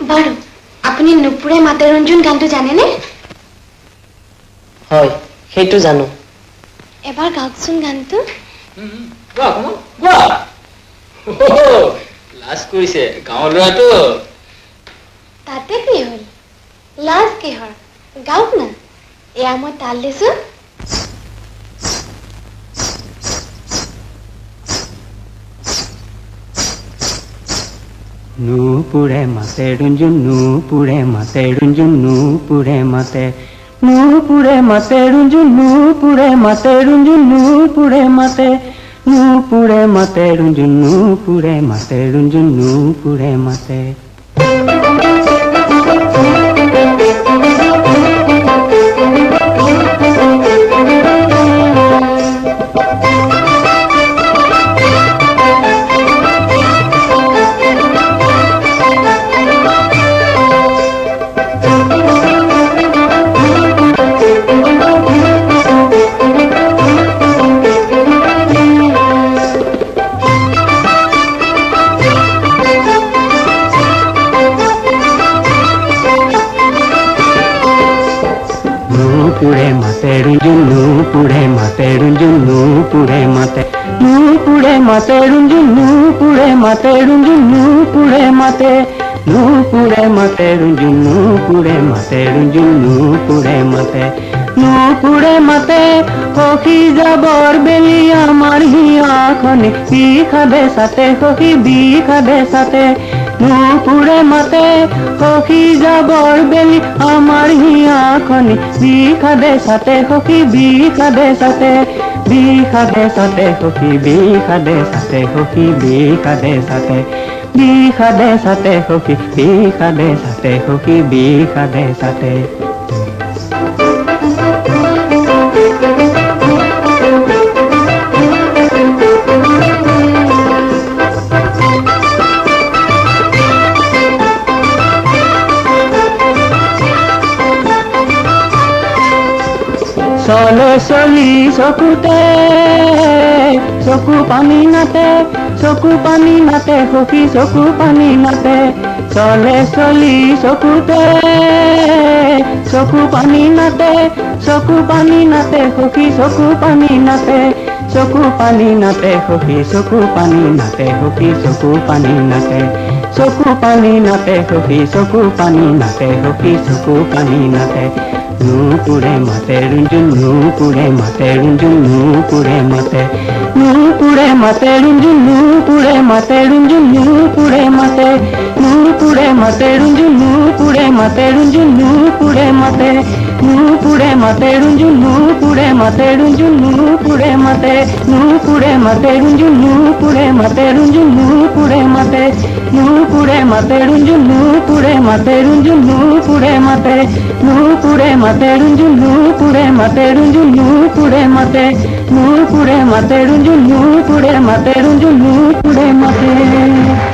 বাৰু আপুনি নুপুৰে মাতে ৰঞ্জুন গানটো জানেনে? হয়, সেইটো জানো। এবাৰ গাওকচোন গানটো। লাজ কৰিছে গাঁৱৰ ল'ৰাটো। তাতে কি হ'ল? লাজ কিহৰ? গাওক না। এয়া মই তাল দিছো। নুপুৰে মাতে ৰঞ্জুন, নুপুৰে মাতে ৰঞ্জুন, নুপুৰে মাতে, নুপুৰে মাতে ৰঞ্জুন, নুপুৰে মাতে ৰঞ্জুন, নুপুৰে মাতে, নুপুৰে মাতে ৰঞ্জুন, নুপুৰে মাতে ৰঞ্জুন, নুপুৰে মাতে। নুপুৰে মাতে ৰঞ্জুন, নুপুৰে মাতে ৰঞ্জুন, নুপুৰে মাতে, নুপুৰে মাতে ৰঞ্জুন, নুপুৰে মাতে ৰঞ্জুন, নুপুৰে মাতে, নুপুৰে মাতে ৰঞ্জুন, নুপুৰে মাতে ৰঞ্জুন, নুপুৰে মাতে, নুপুৰে মাতে। সখী যাবৰ বেলি আমাৰ হিয়াখনে বিষাদে চাতে, সখী বিষাদে চাতে। নুপুৰে মাতে সখী যাবৰ বেলি আমাৰ হিয়াখনি বিষাদে চাতে, সখী বিষাদে চাতে, বিষাদে চাতে সখী বিষাদে চাতে, সখী বিষাদে চাতে, বিষাদে চাতে সখী বিষাদে চাতে, সখী বিষাদে চাতে। চলে চলি চকুতে চকু পানী নাতে, চকু পানী নাতে সখী চকু পানী নাতে। চলে চলি চকুতে চকু পানী নাতে, চকু পানী নাতে সখী চকু পানী নাতে, চকু পানী নাতে সখী চকু পানী নাতে, সখী চকু পানী নাতে, চকু পানী নাতে সখী চকু পানী নাতে, সখী চকু পানী নাতে। নুপুৰে মাতে ৰঞ্জুন, নুপুৰে মাতে ৰঞ্জুন, নুপুৰে মাতে, নুপুৰে মাতে ৰঞ্জুন, নুপুৰে মাতে ৰঞ্জুন, নুপুৰে মাতে, নুপুৰে মাতে ৰঞ্জুন, নুপুৰে মাতে ৰঞ্জুন, নুপুৰে মাতে, নুপুৰে মাতে ৰঞ্জুন, নুপুৰে মাতে ৰঞ্জুন, নুপুৰে মাতে, নুপুৰে মাতে ৰঞ্জুন, নুপুৰে মাতে ৰঞ্জুন, নুপুৰে মাতে, নুপুৰে মাতে ৰঞ্জুন, নুপুৰে মাতে ৰঞ্জুন, নুপুৰে মাতে, নুপুৰে মাতে ৰঞ্জুন, নুপুৰে মাতে ৰঞ্জুন, নুপুৰে মাতে, নুপুৰে মাতে ৰঞ্জুন, নুপুৰে মাতে ৰঞ্জুন, নুপুৰে মাতে।